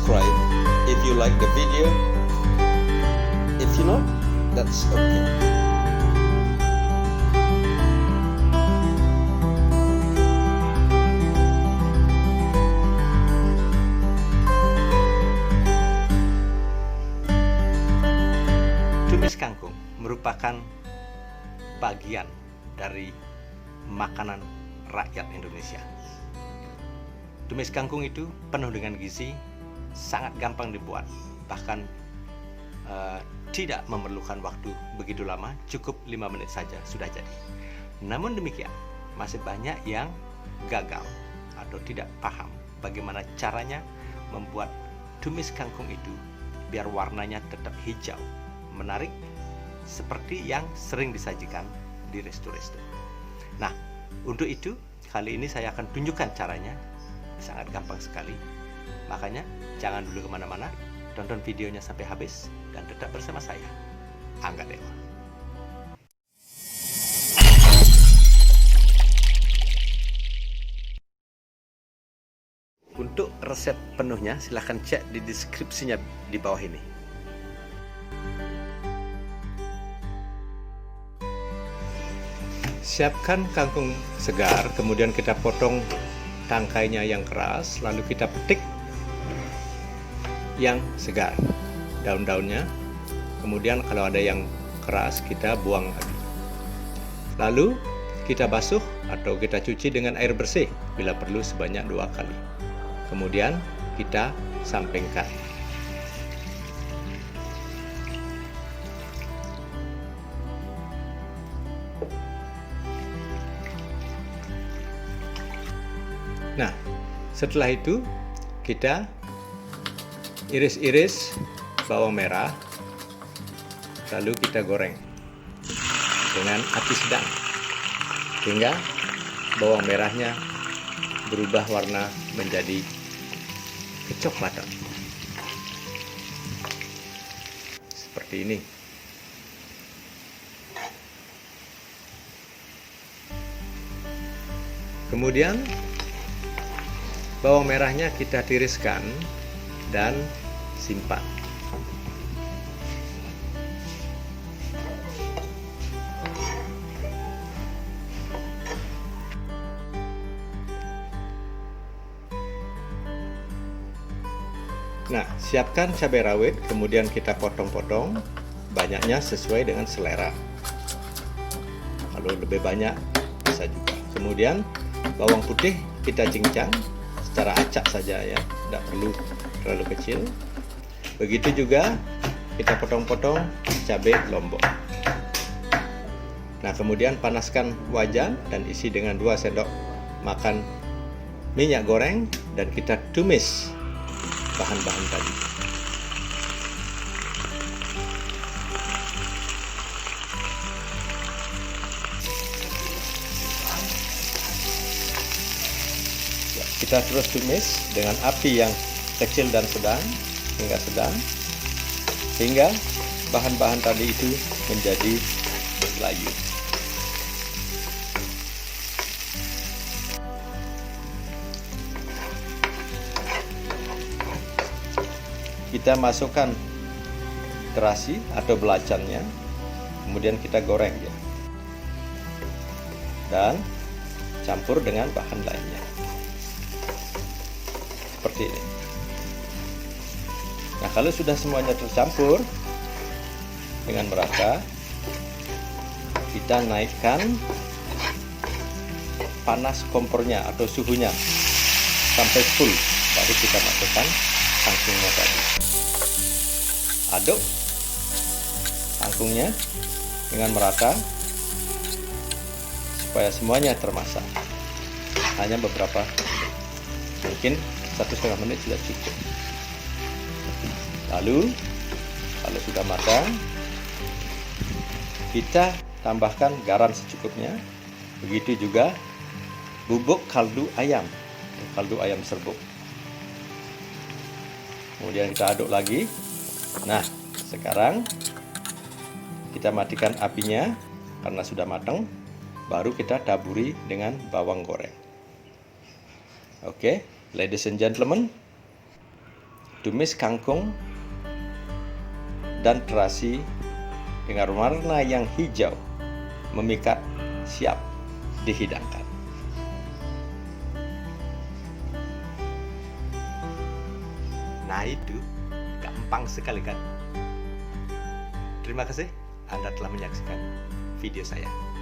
subscribe if you like the video. If you not, that's okay. Tumis kangkung merupakan bagian dari makanan rakyat Indonesia. Tumis kangkung itu penuh dengan gizi, sangat gampang dibuat, bahkan tidak memerlukan waktu begitu lama, cukup 5 menit saja sudah jadi. Namun demikian, masih banyak yang gagal atau tidak paham bagaimana caranya membuat tumis kangkung itu biar warnanya tetap hijau, menarik, seperti yang sering disajikan di resto-resto. Nah, untuk itu kali ini saya akan tunjukkan caranya. Sangat gampang sekali. Makanya jangan dulu kemana-mana, tonton videonya sampai habis dan tetap bersama saya, Angga Dewa. Untuk resep penuhnya silahkan cek di deskripsinya di bawah ini. Siapkan kangkung segar, kemudian kita potong tangkainya yang keras, lalu kita petik yang segar, daun-daunnya. Kemudian kalau ada yang keras kita buang lagi. Lalu kita basuh atau kita cuci dengan air bersih bila perlu sebanyak 2 kali. Kemudian kita sampingkan. Nah, setelah itu kita iris-iris bawang merah, lalu kita goreng dengan api sedang hingga bawang merahnya berubah warna menjadi kecoklatan seperti ini. Kemudian bawang merahnya kita tiriskan dan simpan. Nah, siapkan cabai rawit, kemudian kita potong-potong, banyaknya sesuai dengan selera. Kalau lebih banyak bisa juga. Kemudian bawang putih kita cincang secara acak saja ya, tidak perlu terlalu kecil. Begitu juga kita potong-potong cabai lombok. Nah, kemudian panaskan wajan dan isi dengan 2 sendok makan minyak goreng dan kita tumis bahan-bahan tadi. Kita terus tumis dengan api yang kecil dan sedang hingga sedang, hingga bahan-bahan tadi itu menjadi layu. Kita masukkan terasi atau belacannya, kemudian kita goreng ya, dan campur dengan bahan lainnya. Seperti ini. Nah, kalau sudah semuanya tercampur dengan merata, kita naikkan panas kompornya atau suhunya sampai full, baru kita masukkan kangkungnya tadi. Aduk kangkungnya dengan merata supaya semuanya termasak. Hanya beberapa, mungkin 1,5 menit sudah cukup. Lalu kalau sudah matang, kita tambahkan garam secukupnya. Begitu juga bubuk kaldu ayam serbuk. Kemudian kita aduk lagi. Nah, sekarang kita matikan apinya karena sudah matang. Baru kita taburi dengan bawang goreng. Oke, ladies and gentlemen, tumis kangkung dan terasi dengan warna yang hijau memikat, siap dihidangkan. Nah itu gampang sekali kan? Terima kasih Anda telah menyaksikan video saya.